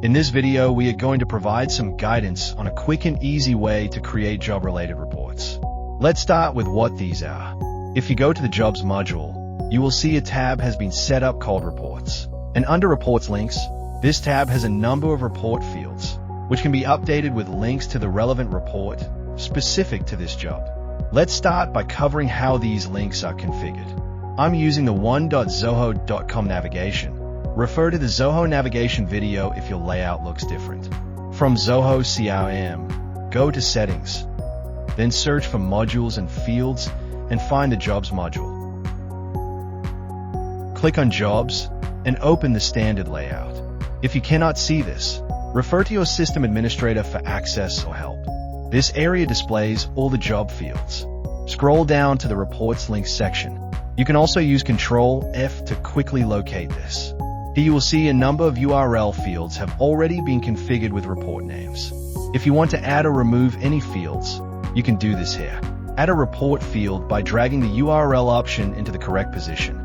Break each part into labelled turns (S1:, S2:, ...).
S1: In this video, we are going to provide some guidance on a quick and easy way to create job-related reports. Let's start with what these are. If you go to the Jobs module, you will see a tab has been set up called Reports. And under Reports links, this tab has a number of report fields, which can be updated with links to the relevant report specific to this job. Let's start by covering how these links are configured. I'm using the one.zoho.com navigation. Refer to the Zoho navigation video if your layout looks different. From Zoho CRM, go to Settings, then search for Modules and Fields and find the Jobs module. Click on Jobs and open the standard layout. If you cannot see this, refer to your system administrator for access or help. This area displays all the job fields. Scroll down to the Reports Links section. You can also use Ctrl F to quickly locate this. Here you will see a number of URL fields have already been configured with report names. If you want to add or remove any fields, you can do this here. Add a report field by dragging the URL option into the correct position.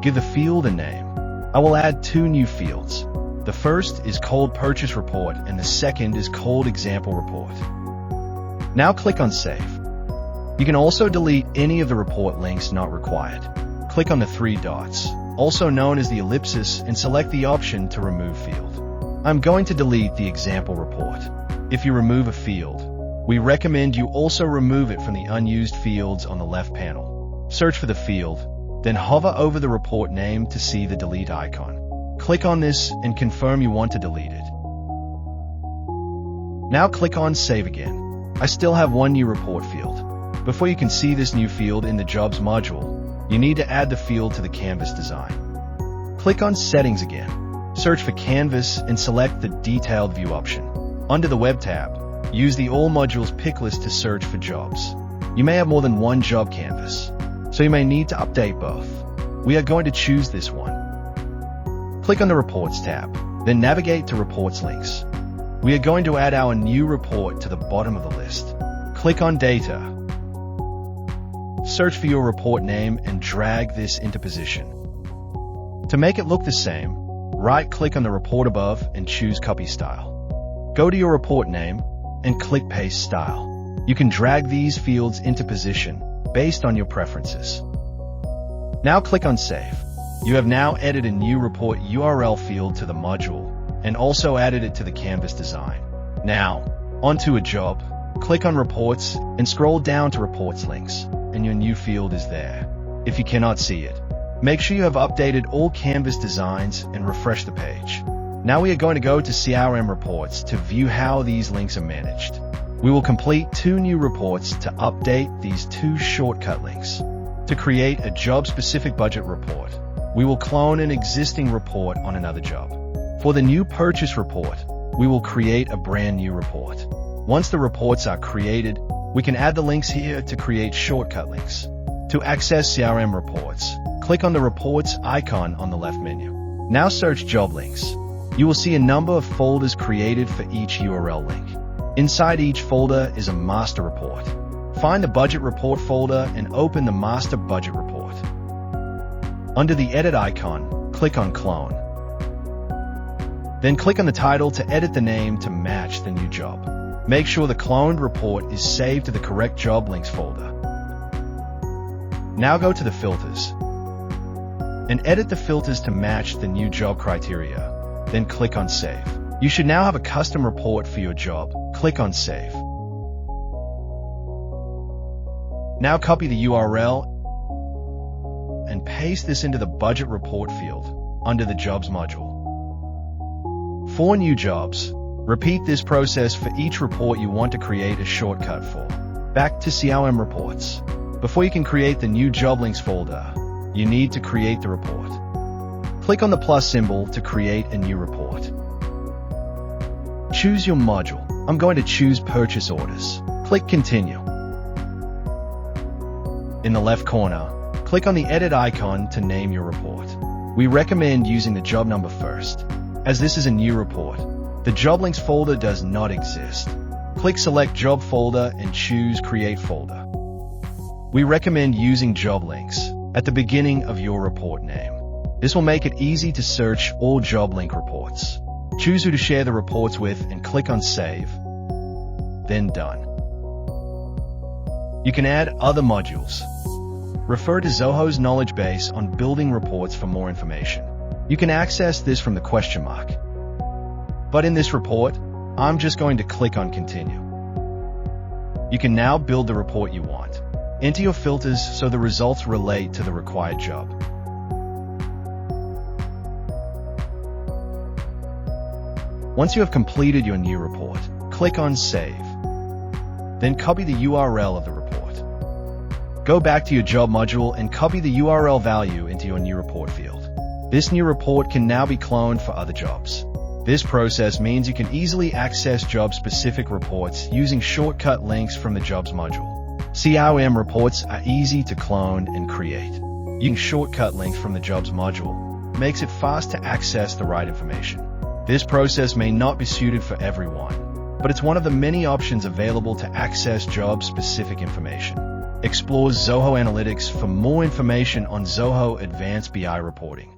S1: Give the field a name. I will add two new fields. The first is called Purchase Report and the second is called Example Report. Now click on Save. You can also delete any of the report links not required. Click on the three dots, also known as the ellipsis, and select the option to remove field. I'm going to delete the example report. If you remove a field, we recommend you also remove it from the unused fields on the left panel. Search for the field, then hover over the report name to see the delete icon. Click on this and confirm you want to delete it. Now click on Save again. I still have one new report field. Before you can see this new field in the Jobs module, you need to add the field to the Canvas design. Click on Settings again. Search for Canvas and select the Detailed View option. Under the Web tab, use the All Modules pick list to search for jobs. You may have more than one job canvas, so you may need to update both. We are going to choose this one. Click on the Reports tab, then navigate to Reports Links. We are going to add our new report to the bottom of the list. Click on Data. Search for your report name and drag this into position. To make it look the same, right-click on the report above and choose Copy Style. Go to your report name and click Paste Style. You can drag these fields into position based on your preferences. Now click on Save. You have now added a new report URL field to the module and also added it to the Canvas design. Now, onto a job. Click on Reports and scroll down to Reports Links, and your new field is there. If you cannot see it, make sure you have updated all Canvas designs and refresh the page. Now we are going to go to CRM Reports to view how these links are managed. We will complete two new reports to update these two shortcut links. To create a job-specific budget report, we will clone an existing report on another job. For the new purchase report, we will create a brand new report. Once the reports are created, we can add the links here to create shortcut links. To access CRM Reports, click on the Reports icon on the left menu. Now search Job Links. You will see a number of folders created for each URL link. Inside each folder is a master report. Find the Budget Report folder and open the Master Budget Report. Under the Edit icon, click on Clone. Then click on the title to edit the name to match the new job. Make sure the cloned report is saved to the correct Job Links folder. Now go to the Filters and edit the filters to match the new job criteria. Then click on Save. You should now have a custom report for your job. Click on Save. Now copy the URL and paste this into the Budget Report field under the Jobs module. For new jobs, repeat this process for each report you want to create a shortcut for. Back to CRM Reports. Before you can create the new Job Links folder, you need to create the report. Click on the plus symbol to create a new report. Choose your module. I'm going to choose Purchase Orders. Click Continue. In the left corner, click on the Edit icon to name your report. We recommend using the job number first, as this is a new report. The Job Links folder does not exist. Click Select Job Folder and choose Create Folder. We recommend using Job Links at the beginning of your report name. This will make it easy to search all job link reports. Choose who to share the reports with and click on Save, then Done. You can add other modules. Refer to Zoho's knowledge base on building reports for more information. You can access this from the question mark. But in this report, I'm just going to click on Continue. You can now build the report you want. Enter your filters so the results relate to the required job. Once you have completed your new report, click on Save. Then copy the URL of the report. Go back to your job module and copy the URL value into your new report field. This new report can now be cloned for other jobs. This process means you can easily access job-specific reports using shortcut links from the Jobs module. CRM reports are easy to clone and create. Using shortcut links from the Jobs module makes it fast to access the right information. This process may not be suited for everyone, but it's one of the many options available to access job-specific information. Explore Zoho Analytics for more information on Zoho Advanced BI reporting.